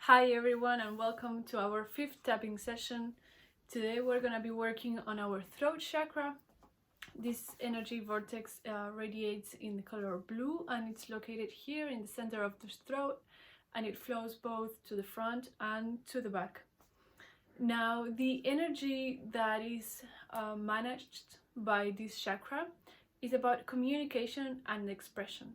Hi everyone and welcome to our fifth tapping session. Today we're going to be working on our throat chakra. This energy vortex radiates in the color blue and it's located here in the center of the throat, and it flows both to the front and to the back. Now the energy that is managed by this chakra is about communication and expression.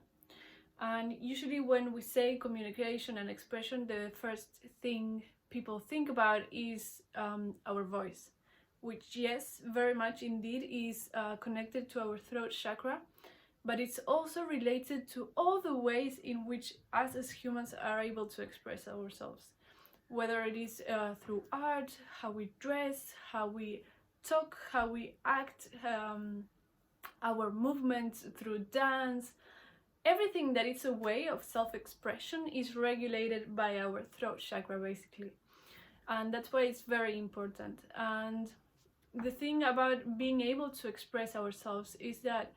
And usually when we say communication and expression, the first thing people think about is our voice, which yes, very much indeed is connected to our throat chakra, but it's also related to all the ways in which us as humans are able to express ourselves, whether it is through art, how we dress, how we talk, how we act, our movements through dance. Everything that is a way of self-expression is regulated by our throat chakra, basically. And that's why it's very important. And the thing about being able to express ourselves is that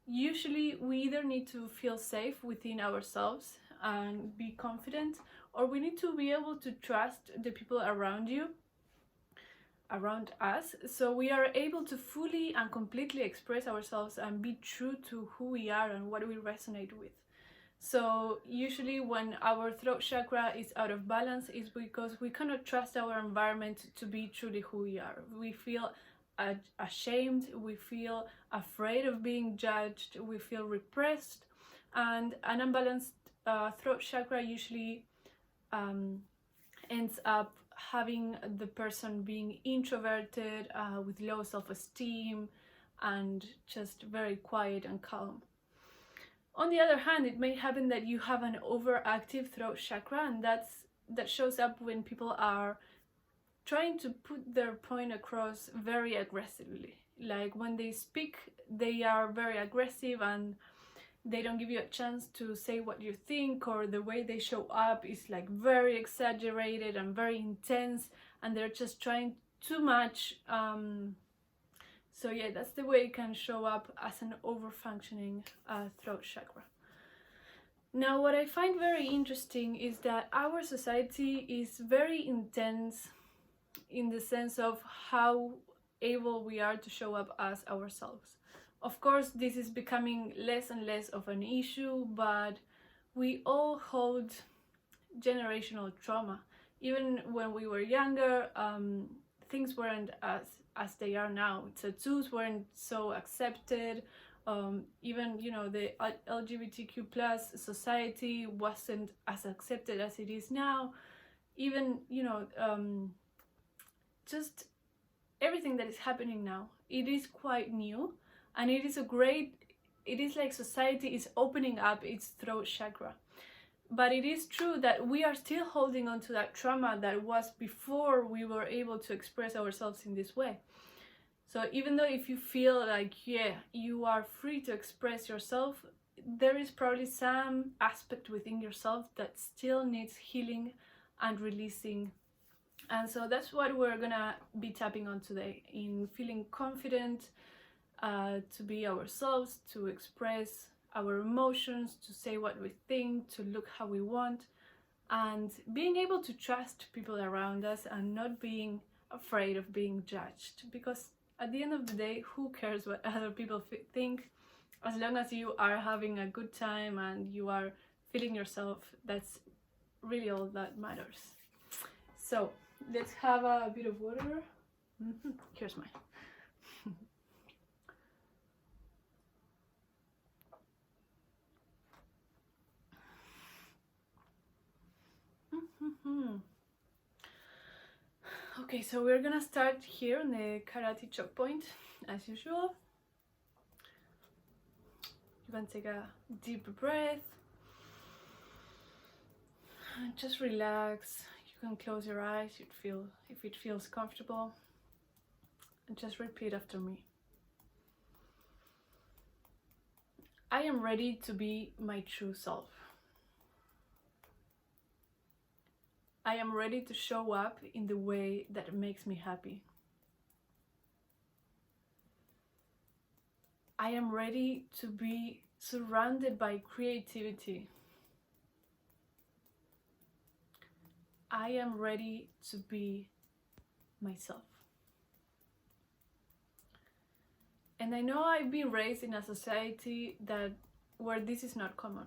usually we either need to feel safe within ourselves and be confident, or we need to be able to trust the people around us, so we are able to fully and completely express ourselves and be true to who we are and what we resonate with. So usually when our throat chakra is out of balance is because we cannot trust our environment to be truly who we are. We feel ashamed, we feel afraid of being judged, we feel repressed, and an unbalanced throat chakra usually ends up having the person being introverted, with low self-esteem and just very quiet and calm. On the other hand, it may happen that you have an overactive throat chakra, and that shows up when people are trying to put their point across very aggressively. Like when they speak, they are very aggressive and they don't give you a chance to say what you think, or the way they show up is like very exaggerated and very intense, and they're just trying too much. So yeah, that's the way it can show up as an over-functioning throat chakra. Now, what I find very interesting is that our society is very intense in the sense of how able we are to show up as ourselves. Of course, this is becoming less and less of an issue, but we all hold generational trauma. Even when we were younger, things weren't as they are now. Tattoos weren't so accepted. Even, the LGBTQ plus society wasn't as accepted as it is now. Even, just everything that is happening now, it is quite new. And it is like society is opening up its throat chakra. But it is true that we are still holding on to that trauma that was before we were able to express ourselves in this way. So even though if you feel like, yeah, you are free to express yourself, there is probably some aspect within yourself that still needs healing and releasing. And so that's what we're gonna be tapping on today, in feeling confident, to be ourselves, to express our emotions, to say what we think, to look how we want, and being able to trust people around us and not being afraid of being judged. Because at the end of the day, who cares what other people think? As long as you are having a good time and you are feeling yourself, that's really all that matters. So let's have a bit of water. Here's mine. Okay, so we're gonna start here on the karate choke point, as usual. You can take a deep breath. Just relax. You can close your eyes if it feels comfortable. And just repeat after me. I am ready to be my true self. I am ready to show up in the way that makes me happy. I am ready to be surrounded by creativity. I am ready to be myself. And I know I've been raised in a society where this is not common.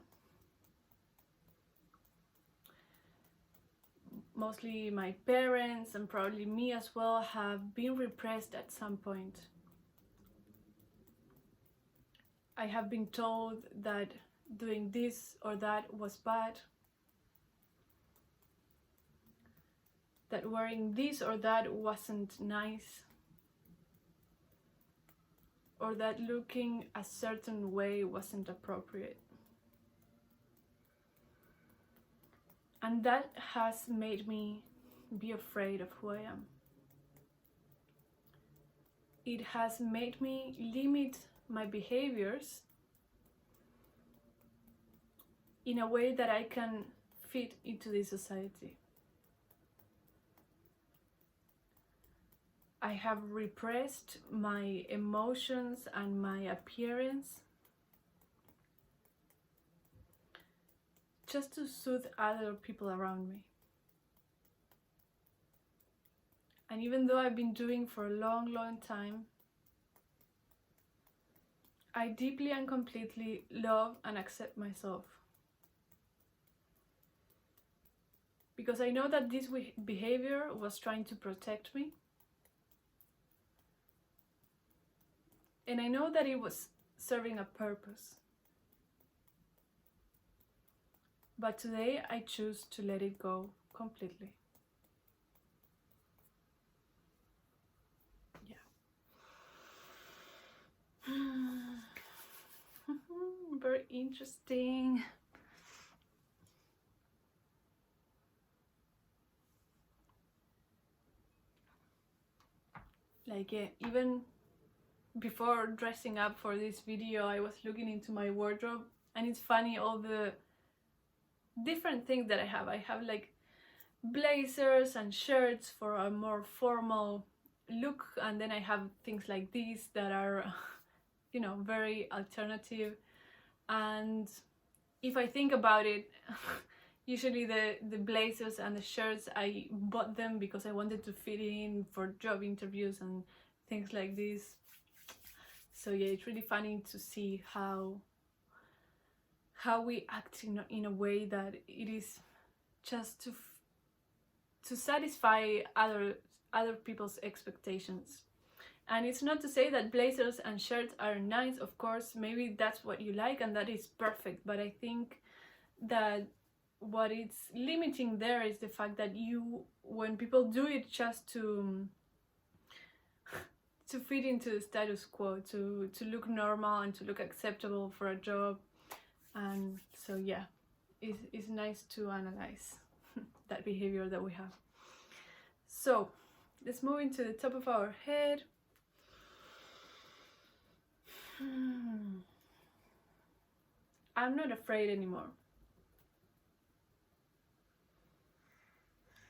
Mostly my parents and probably me as well have been repressed at some point. I have been told that doing this or that was bad, that wearing this or that wasn't nice, or that looking a certain way wasn't appropriate. And that has made me be afraid of who I am. It has made me limit my behaviors in a way that I can fit into this society. I have repressed my emotions and my appearance just to soothe other people around me. And even though I've been doing for a long, long time, I deeply and completely love and accept myself. Because I know that this behavior was trying to protect me. And I know that it was serving a purpose. But today I choose to let it go completely. Yeah. Very interesting. Like even before dressing up for this video, I was looking into my wardrobe, and it's funny all the different things that I have. I have like blazers and shirts for a more formal look, and then I have things like these that are you know, very alternative. And if I think about it, usually the blazers and the shirts, I bought them because I wanted to fit in for job interviews and things like this. So yeah, it's really funny to see how we act in a way that it is just to satisfy other people's expectations. And it's not to say that blazers and shirts are nice, of course, maybe that's what you like and that is perfect, but I think that what it's limiting there is the fact that when people do it just to fit into the status quo, to look normal and to look acceptable for a job. And so yeah, it's nice to analyze that behavior that we have. So let's move into the top of our head. I'm not afraid anymore.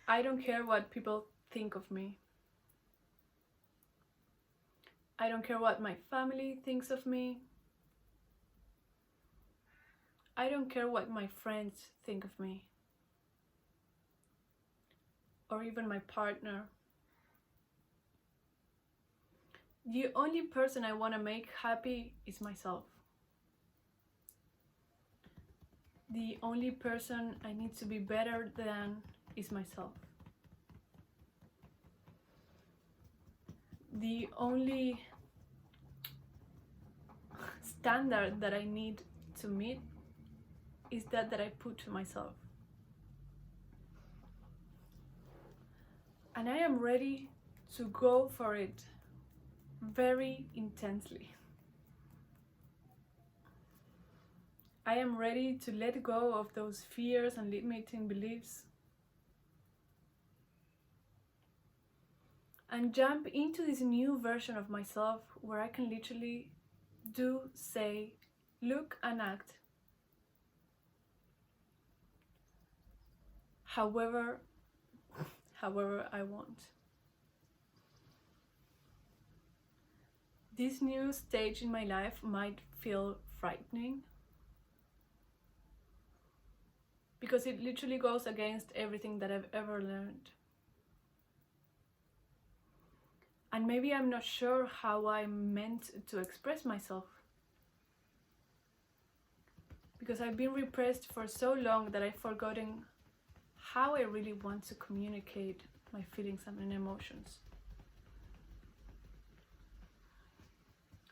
I don't care what people think of me. I don't care what my family thinks of me. I don't care what my friends think of me. Or even my partner. The only person I want to make happy is myself. The only person I need to be better than is myself. The only standard that I need to meet is that I put to myself. And I am ready to go for it very intensely. I am ready to let go of those fears and limiting beliefs and jump into this new version of myself where I can literally do, say, look and act however I want. This new stage in my life might feel frightening, because it literally goes against everything that I've ever learned. And maybe I'm not sure how I'm meant to express myself, because I've been repressed for so long that I've forgotten how I really want to communicate my feelings and emotions.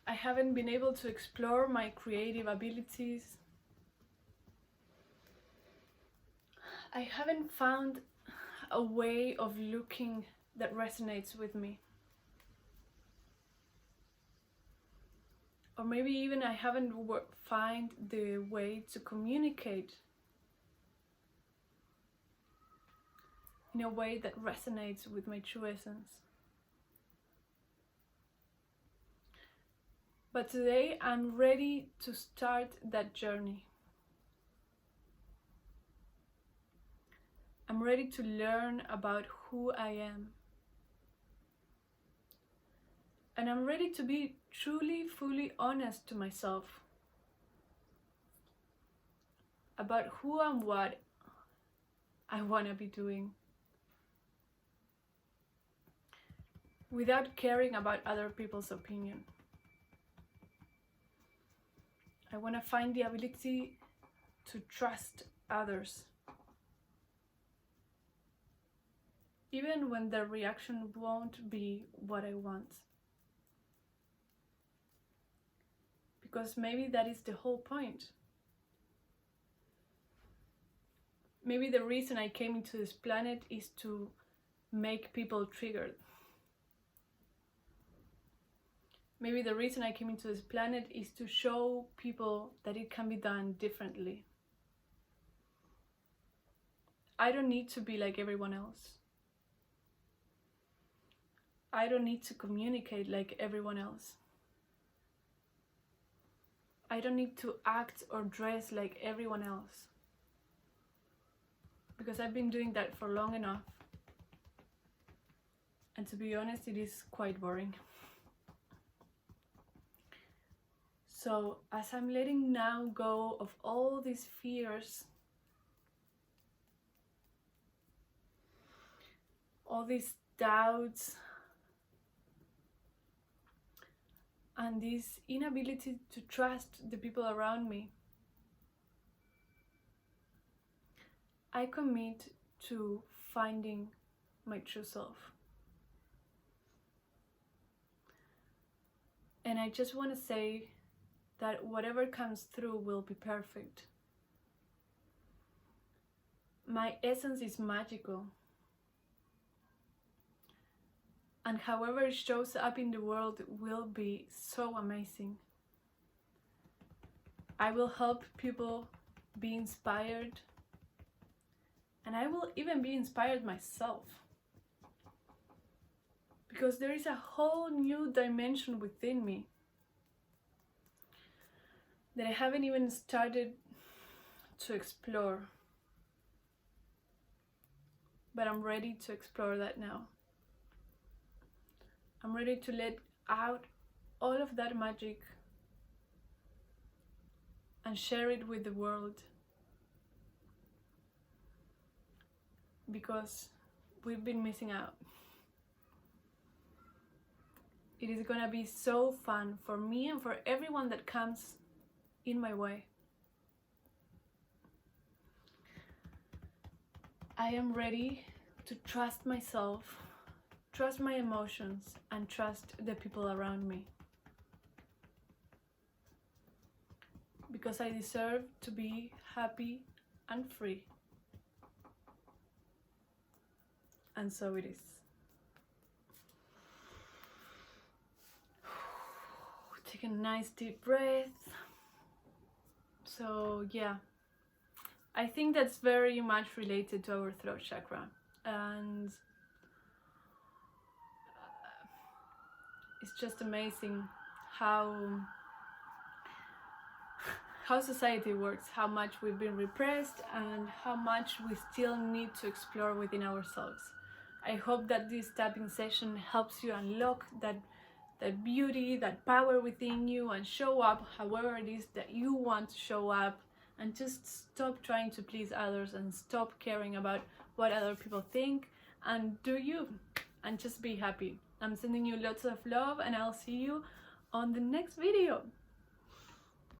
I haven't been able to explore my creative abilities. I haven't found a way of looking that resonates with me. Or maybe even I haven't found the way to communicate in a way that resonates with my true essence. But today I'm ready to start that journey. I'm ready to learn about who I am. And I'm ready to be truly, fully honest to myself about who and what I want to be doing, without caring about other people's opinion. I want to find the ability to trust others, even when their reaction won't be what I want. Because maybe that is the whole point. Maybe the reason I came into this planet is to make people triggered. Maybe the reason I came into this planet is to show people that it can be done differently. I don't need to be like everyone else. I don't need to communicate like everyone else. I don't need to act or dress like everyone else, because I've been doing that for long enough. And to be honest, it is quite boring. So as I'm letting now go of all these fears, all these doubts, and this inability to trust the people around me, I commit to finding my true self. And I just want to say that whatever comes through will be perfect. My essence is magical. And however it shows up in the world will be so amazing. I will help people be inspired. And I will even be inspired myself. Because there is a whole new dimension within me that I haven't even started to explore. But I'm ready to explore that now. I'm ready to let out all of that magic and share it with the world. Because we've been missing out. It is gonna be so fun for me and for everyone that comes in my way. I am ready to trust myself, trust my emotions, and trust the people around me. Because I deserve to be happy and free. And so it is. Take a nice deep breath. So yeah, I think that's very much related to our throat chakra, and it's just amazing how society works, how much we've been repressed, and how much we still need to explore within ourselves. I hope that this tapping session helps you unlock that beauty, that power within you, and show up however it is that you want to show up and just stop trying to please others and stop caring about what other people think, and do you, and just be happy. I'm sending you lots of love, and I'll see you on the next video.